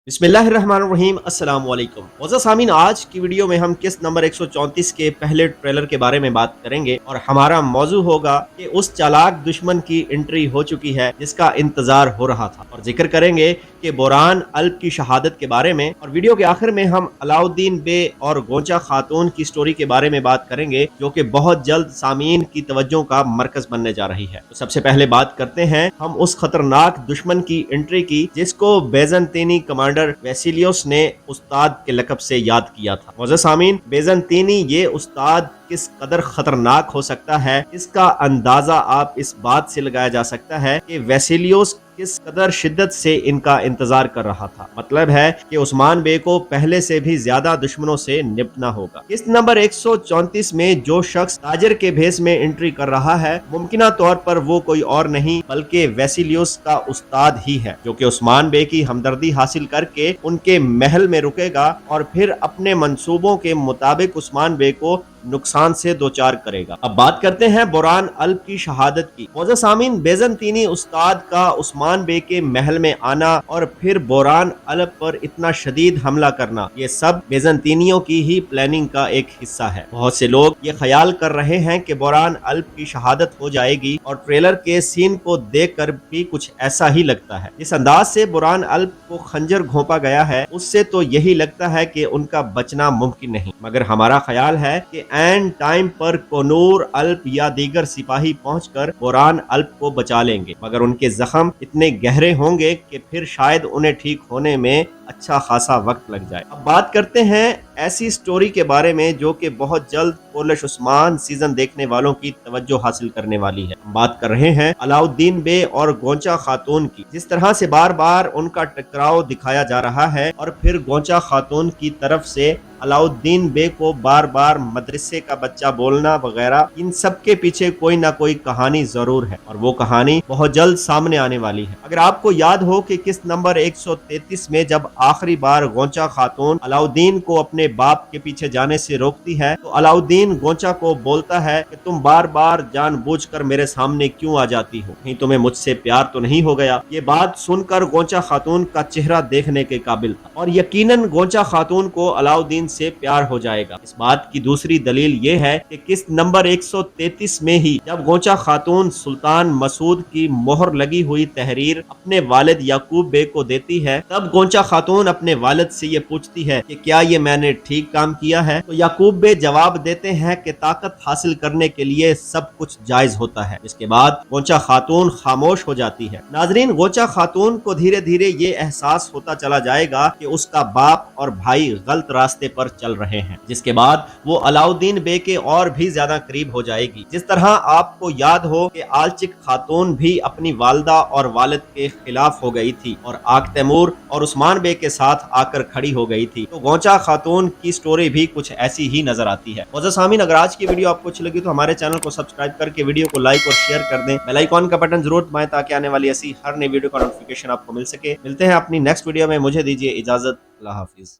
बिस्मिल्लाहिर्रहमानिर्रहीम अस्सलाम वालेकुम। मोअज़्ज़ज़ सामीन, आज की वीडियो में हम किस्त नंबर 134 के पहले ट्रेलर के बारे में बात करेंगे और हमारा मौजू होगा कि उस चालाक दुश्मन की एंट्री हो चुकी है जिसका इंतजार हो रहा था, और जिक्र करेंगे कि बोरान अल्प की शहादत के बारे में, और वीडियो के आखिर में हम अलाउद्दीन बे और गोंचा खातून की स्टोरी के बारे में बात करेंगे जो कि बहुत जल्द सामीन की तवज्जो का मरकज बनने जा रही है। तो सबसे पहले बात करते हैं हम उस खतरनाक दुश्मन की एंट्री की जिसको बेज़ंतीनी कमांडर वेसिलियोस ने उस्ताद के लक़ब से याद किया था। मोअज़्ज़ज़ सामीन, बेज़ंतीनी ये उस्ताद किस कदर खतरनाक हो सकता है इसका अंदाजा आप इस बात से लगाया जा सकता है कि वेसिलियोस किस कदर शिद्दत से इनका इंतजार कर रहा था। मतलब है कि उस्मान बे को पहले से भी ज्यादा दुश्मनों से निपटना होगा। किस्त नंबर 134 में जो शख्स ताजर के भेस में एंट्री कर रहा है, मुमकिना तौर पर वो कोई और नहीं बल्कि वेसिलियोस का उस्ताद ही है, जो कि उस्मान बे की हमदर्दी हासिल करके उनके महल में रुकेगा और फिर अपने मंसूबों के मुताबिक उस्मान बे को नुकसान से दो चार करेगा। अब बात करते हैं बोरान अल्प की शहादत की। मोअज़्ज़ज़ सामीन, बेज़ंतीनी उस्ताद का उस्मान बे के महल में आना और फिर बोरान अल्प पर इतना शदीद हमला करना, ये सब बेज़ंतीनियों की ही प्लानिंग का एक हिस्सा है। बहुत से लोग ये ख्याल कर रहे हैं कि बोरान अल्प की शहादत हो जाएगी, और ट्रेलर के सीन को देख कर भी कुछ ऐसा ही लगता है। जिस अंदाज से बोरान अल्प को खंजर घोंपा गया है, उससे तो यही लगता है कि उनका बचना मुमकिन नहीं। मगर हमारा ख्याल है कि एंड टाइम पर कोनूर अल्प या दीगर सिपाही पहुंचकर बोरान अल्प को बचा लेंगे, मगर उनके जख्म इतने गहरे होंगे कि फिर शायद उन्हें ठीक होने में अच्छा खासा वक्त लग जाए। अब बात करते हैं ऐसी स्टोरी के बारे में जो कि बहुत जल्द पोलिश उस्मान सीजन देखने वालों की तवज्जो हासिल करने वाली है। हम बात कर रहे हैं अलाउद्दीन बे और गोंचा खातून की। जिस तरह से बार बार उनका टकराव दिखाया जा रहा है और फिर गोंचा खातून की तरफ से अलाउद्दीन बे को बार बार मदरसे का बच्चा बोलना वगैरह, इन सब के पीछे कोई ना कोई कहानी जरूर है, और वो कहानी बहुत जल्द सामने आने वाली है। अगर आपको याद हो कि किस्त नंबर 133 में जब आखिरी बार गोंचा खातून अलाउद्दीन को अपने बाप के पीछे जाने से रोकती है, तो अलाउद्दीन गोंचा को बोलता है कि तुम बार बार जानबूझकर मेरे सामने क्यों आ जाती हो, कहीं तुम्हें मुझसे प्यार तो नहीं हो गया। ये बात सुनकर गोंचा खातून का चेहरा देखने के काबिल था, और यकीनन गोंचा खातून को अलाउद्दीन से प्यार हो जाएगा। इस बात की दूसरी दलील ये है कि किस्त नंबर 133 में ही जब गोंचा खातून सुल्तान मसूद की मोहर लगी हुई तहरीर अपने वालिद याकूब बे को देती है, तब गोंचा खातून अपने वालिद से ये पूछती है कि क्या ये मैंने ठीक काम किया है। तो याकूब बे जवाब देते हैं कि ताकत हासिल करने के लिए सब कुछ जायज होता है। इसके बाद गोंचा खातून खामोश हो जाती है। नाजरीन, गोंचा खातून को धीरे धीरे ये एहसास होता चला जाएगा कि उसका बाप और भाई गलत रास्ते पर चल रहे हैं, जिसके बाद वो अलाउद्दीन बे के और भी ज्यादा करीब हो जाएगी। जिस तरह आपको याद हो कि आलचिक खातून भी अपनी वालदा और वालिद के खिलाफ हो गई थी और आक तैमूर और उस्मान बे के साथ आकर खड़ी हो गई थी, तो गोंचा खातून की स्टोरी भी कुछ ऐसी ही नजर आती है। मोअज़्ज़ज़ सामीन, अगर आज की वीडियो आपको अच्छी लगी तो हमारे चैनल को सब्सक्राइब करके वीडियो को लाइक और शेयर कर दें। बेल आइकॉन का बटन जरूर दबाएं ताकि आने वाली ऐसी हर नई वीडियो का नोटिफिकेशन आपको मिल सके। मिलते हैं अपनी नेक्स्ट वीडियो में, मुझे दीजिए इजाजत। अल्लाह हाफिज।